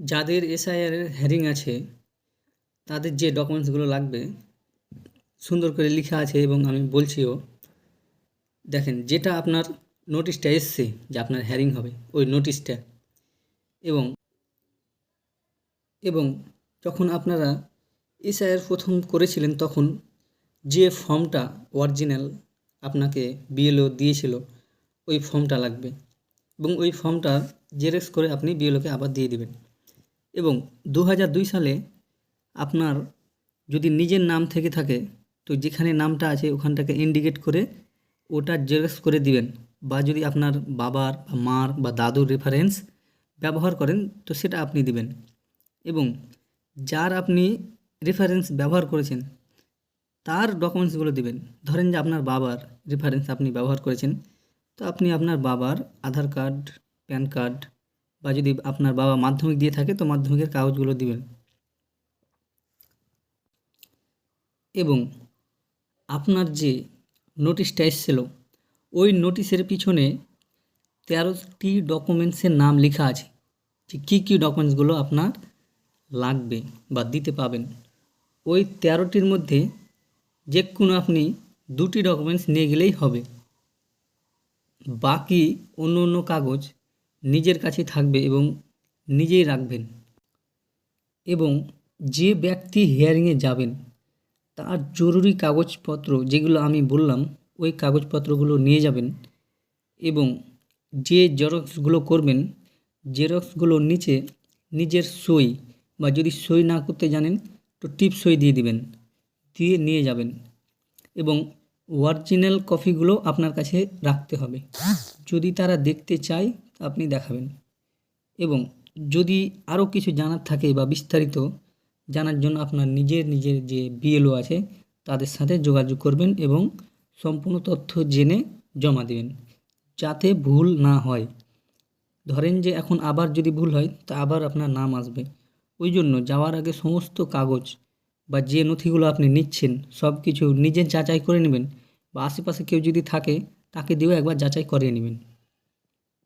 যাদের এসআইআর এর হেয়ারিং আছে তাদের যে ডকুমেন্টসগুলো লাগবে সুন্দর করে লেখা আছে এবং আমি বলছিও। দেখেন, যেটা আপনার নোটিশটা এসছে যে আপনার হেয়ারিং হবে, ওই নোটিশটা এবং এবং যখন আপনারা এসআইআর প্রথম করেছিলেন তখন যে ফর্মটা অরিজিনাল আপনাকে বিএলও দিয়েছিল ওই ফর্মটা লাগবে এবং ওই ফর্মটা জেরক্স করে আপনি বিএলওকে আবার দিয়ে দিবেন। এবং 2002 সালে আপনার যদি নিজের নাম থেকে থাকে তো যেখানে নামটা আছে ওখানটাকে ইন্ডিকেট করে ওটা জেরক্স করে দিবেন, বা যদি আপনার বাবার বা মার বা দাদুর রেফারেন্স ব্যবহার করেন তো সেটা আপনি দিবেন। এবং যার আপনি রেফারেন্স ব্যবহার করেছেন তার ডকুমেন্টসগুলো দিবেন। ধরেন যে আপনার বাবার রেফারেন্স আপনি ব্যবহার করেছেন, তো আপনি আপনার বাবার আধার কার্ড, প্যান কার্ড, বা যদি আপনার বাবা মাধ্যমিক দিয়ে থাকে তো মাধ্যমিকের কাগজগুলো দিবেন। এবং আপনার যে নোটিশটা এসেছিল ওই নোটিশের পিছনে 13টি ডকুমেন্টসের নাম লেখা আছে যে কী কী ডকুমেন্টসগুলো আপনার লাগবে বা দিতে পাবেন। ওই 13টির মধ্যে যে কোনো আপনি 2টি ডকুমেন্টস নিয়ে গেলেই হবে, বাকি অন্য অন্য কাগজ নিজের কাছে থাকবে এবং নিজেই রাখবেন। এবং যে ব্যক্তি হিয়ারিংয়ে যাবেন তার জরুরি কাগজপত্র যেগুলো আমি বললাম ওই কাগজপত্রগুলো নিয়ে যাবেন। এবং যে জেরক্সগুলো করবেন জেরক্সগুলোর নিচে নিজের সই, বা যদি সই না করতে জানেন তো টিপ সই দিয়ে দিবেন, দিয়ে নিয়ে যাবেন। এবং অরিজিনাল কপিগুলো আপনার কাছে রাখতে হবে, যদি তারা দেখতে চায় আপনি দেখাবেন। এবং যদি আরও কিছু জানার থাকে বা বিস্তারিত জানার জন্য আপনার নিজের যে বিএলও আছে তাদের সাথে যোগাযোগ করবেন এবং সম্পূর্ণ তথ্য জেনে জমা দেবেন যাতে ভুল না হয়। ধরেন যে এখন আবার যদি ভুল হয় তা আবার আপনার নাম আসবে। ওই জন্য যাওয়ার আগে সমস্ত কাগজ বা যে নথিগুলো আপনি নিচ্ছেন সব কিছু নিজে যাচাই করে নেবেন, বা আশেপাশে কেউ যদি থাকে তাকে দিয়েও একবার যাচাই করে নেবেন।